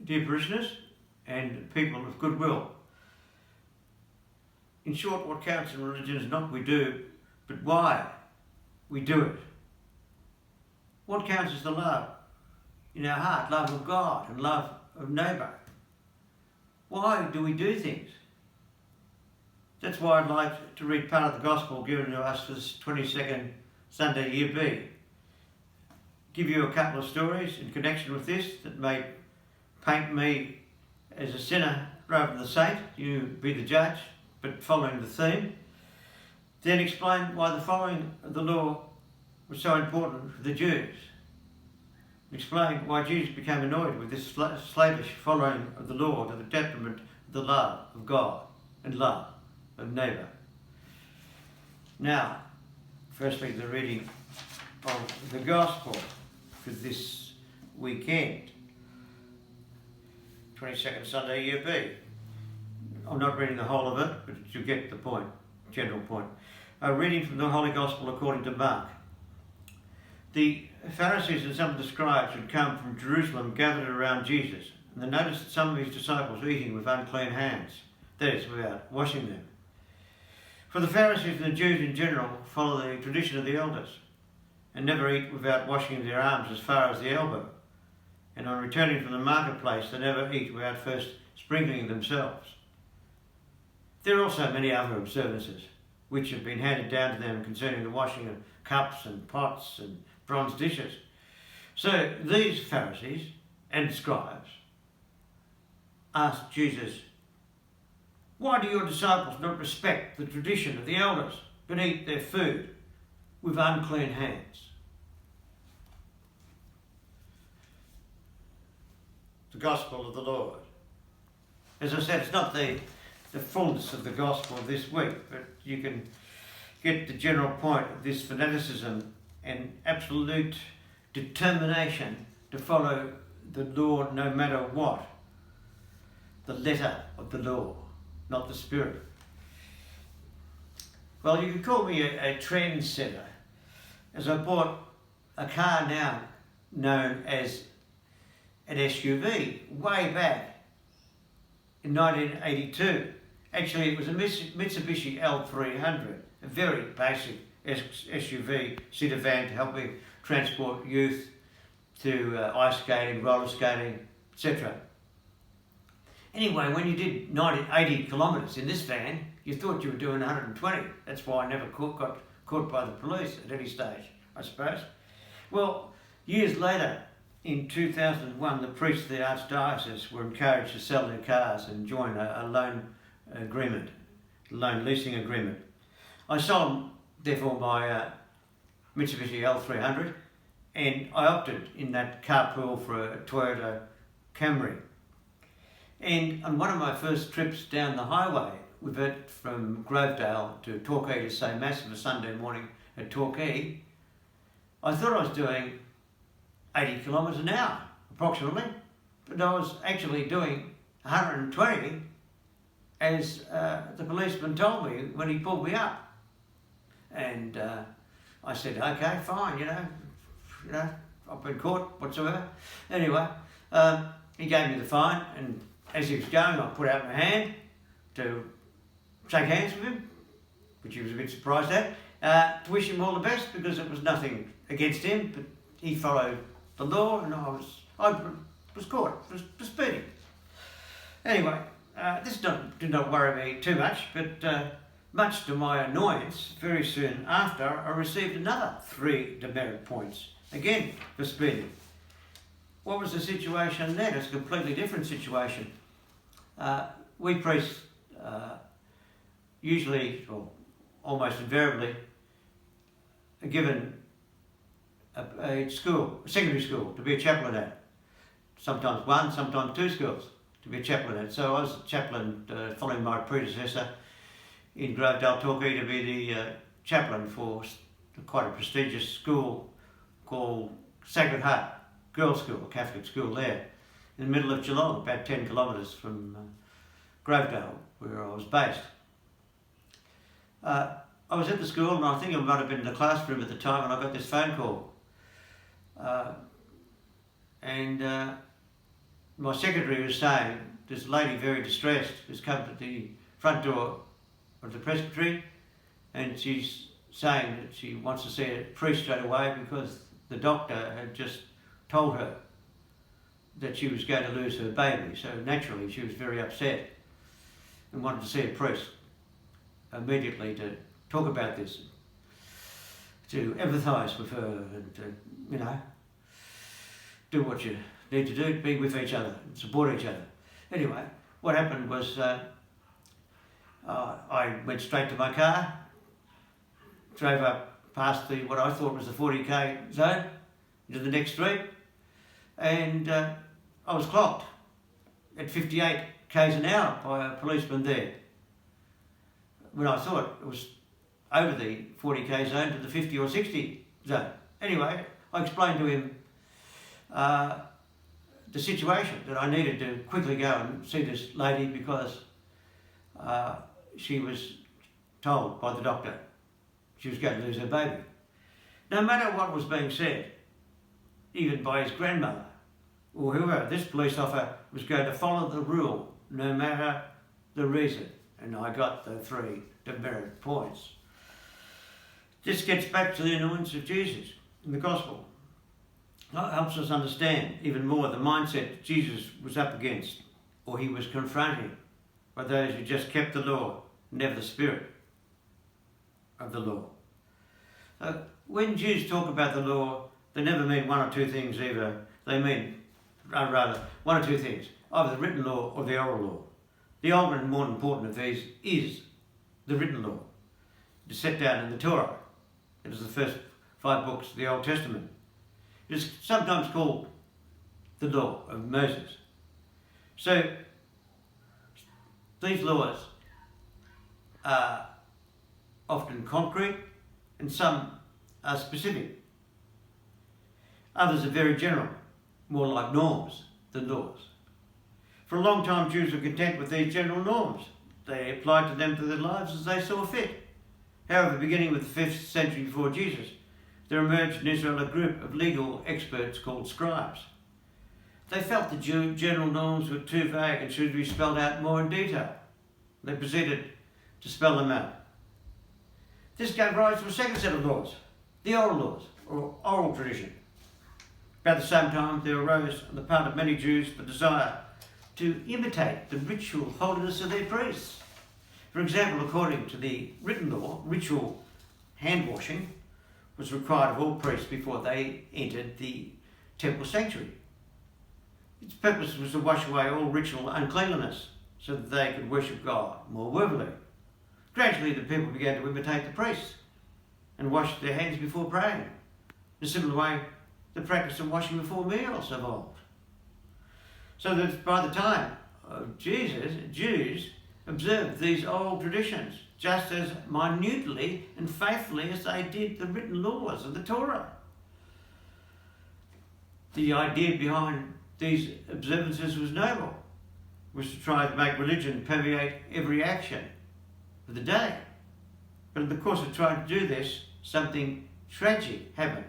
dear parishioners and people of goodwill. In short, what counts in religion is not what we do, but why we do it. What counts is the love in our heart, love of God and love of neighbour. Why do we do things? That's why I'd like to read part of the Gospel given to us for this 22nd Sunday Year B. Give you a couple of stories in connection with this that may paint me as a sinner rather than the saint. You be the judge, but following the theme. Then explain why the following of the law was so important for the Jews. Explain why Jesus became annoyed with this slavish following of the law to the detriment of the love of God and love of neighbour. Now, firstly, the reading of the Gospel for this weekend, 22nd Sunday Year B. I'm not reading the whole of it, but you get the point, general point. A reading from the Holy Gospel according to Mark. The Pharisees and some of the scribes who had come from Jerusalem gathered around Jesus, and they noticed that some of his disciples were eating with unclean hands, that is, without washing them. For the Pharisees and the Jews in general follow the tradition of the elders, and never eat without washing their arms as far as the elbow, and on returning from the marketplace they never eat without first sprinkling themselves. There are also many other observances which have been handed down to them concerning the washing of cups and pots and bronze dishes. So these Pharisees and scribes asked Jesus, "Why do your disciples not respect the tradition of the elders, but eat their food with unclean hands?" The Gospel of the Lord. As I said, it's not the fullness of the Gospel this week, but you can get the general point of this fanaticism and absolute determination to follow the law no matter what. The letter of the law, not the spirit. Well, you could call me a trendsetter, as I bought a car now known as an SUV way back in 1982. Actually, it was a Mitsubishi L300, a very basic SUV, seater van to help me transport youth to ice skating, roller skating, etc. Anyway, when you did 80 kilometres in this van, you thought you were doing 120. That's why I never got caught by the police at any stage, I suppose. Well, years later, in 2001, the priests of the Archdiocese were encouraged to sell their cars and join a loan leasing agreement. I sold, therefore, my Mitsubishi L300, and I opted in that carpool for a Toyota Camry. And on one of my first trips down the highway with it from Grovedale to Torquay to St. Massive a Sunday morning at Torquay, I thought I was doing 80 kilometres an hour, approximately, but I was actually doing 120 as the policeman told me when he pulled me up. And I said, okay, fine, you know, I've been caught whatsoever. Anyway, he gave me the fine, and as he was going, I put out my hand to shake hands with him, which he was a bit surprised at, to wish him all the best, because it was nothing against him, but he followed the law, and I was caught for speeding. Anyway, this did not worry me too much, but much to my annoyance, very soon after, I received another 3 demerit points, again for speeding. What was the situation then? It's a completely different situation. We priests usually, or almost invariably, are given a secondary school to be a chaplain at. Sometimes 1, sometimes 2 schools to be a chaplain at. So I was a chaplain following my predecessor in Grovedale, Torquay, to be the chaplain for quite a prestigious school called Sacred Heart Girls' School, a Catholic school there, in the middle of Geelong, about 10 kilometres from Grovedale, where I was based. I was at the school, and I think I might have been in the classroom at the time, and I got this phone call. And my secretary was saying this lady, very distressed, has come to the front door of the presbytery, and she's saying that she wants to see a priest straight away because the doctor had just told her that she was going to lose her baby. So naturally she was very upset and wanted to see a priest immediately to talk about this, to empathise with her and to, do what you need to do, be with each other, support each other. Anyway, what happened was I went straight to my car, drove up past what I thought was the 40k zone, into the next street, and I was clocked at 58 k's an hour by a policeman there, when I thought it was over the 40k zone to the 50 or 60 zone. Anyway, I explained to him the situation, that I needed to quickly go and see this lady because she was told by the doctor she was going to lose her baby. No matter what was being said, even by his grandmother or whoever, this police officer was going to follow the rule no matter the reason. And I got the 3 demerit points. This gets back to the anointings of Jesus in the gospel. It helps us understand even more the mindset Jesus was up against, or he was confronting, by those who just kept the law, never the spirit of the law. When Jews talk about the law, they never mean one or two things either. They mean, rather, one or two things, either the written law or the oral law. The older and more important of these is the written law. It is set down in the Torah. It is the first 5 books of the Old Testament. It is sometimes called the law of Moses. So, these laws are often concrete and some are specific. Others are very general, more like norms than laws. For a long time, Jews were content with these general norms. They applied to them to their lives as they saw fit. However, beginning with the 5th century before Jesus, there emerged in Israel a group of legal experts called scribes. They felt the general norms were too vague and should be spelled out more in detail. They proceeded to spell them out. This gave rise to a second set of laws, the oral laws, or oral tradition. About the same time, there arose on the part of many Jews the desire to imitate the ritual holiness of their priests. For example, according to the written law, ritual hand washing was required of all priests before they entered the temple sanctuary. Its purpose was to wash away all ritual uncleanliness so that they could worship God more worthily. Gradually, the people began to imitate the priests and wash their hands before praying. In a similar way, the practice of washing before meals evolved. So that by the time of Jesus, Jews observed these old traditions just as minutely and faithfully as they did the written laws of the Torah. The idea behind these observances was noble, was to try to make religion permeate every action of the day. But in the course of trying to do this, something tragic happened.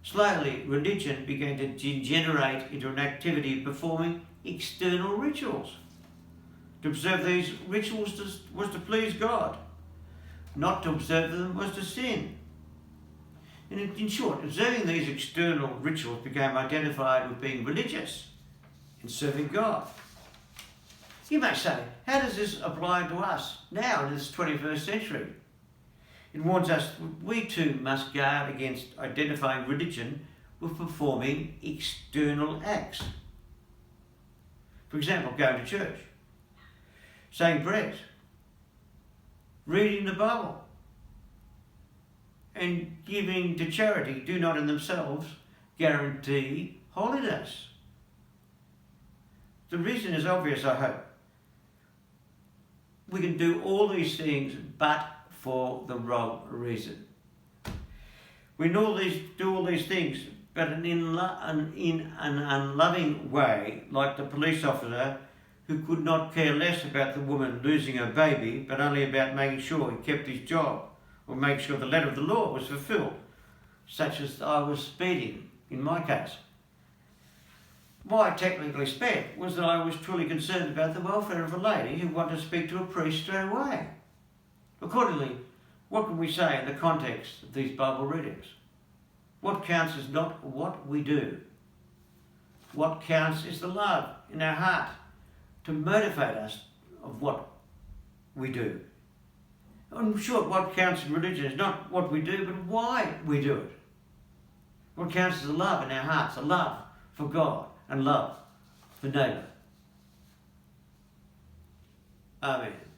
Slowly, religion began to degenerate into an activity of performing external rituals. To observe these rituals was to please God. Not to observe them was to sin. And in short, observing these external rituals became identified with being religious and serving God. You may say, how does this apply to us now in this 21st century? It warns us we too must guard against identifying religion with performing external acts. For example, going to church, saying prayers, reading the Bible, and giving to charity do not in themselves guarantee holiness. The reason is obvious, I hope. We can do all these things, but for the wrong reason. We do all these things, but in an unloving way, like the police officer who could not care less about the woman losing her baby, but only about making sure he kept his job, or make sure the letter of the law was fulfilled, such as I was speeding in my case. my technically spec was that I was truly concerned about the welfare of a lady who wanted to speak to a priest straight away. Accordingly, what can we say in the context of these Bible readings? What counts is not what we do. What counts is the love in our heart to motivate us of what we do. In short, what counts in religion is not what we do, but why we do it. What counts is the love in our hearts, a love for God and love for neighbour. Amen.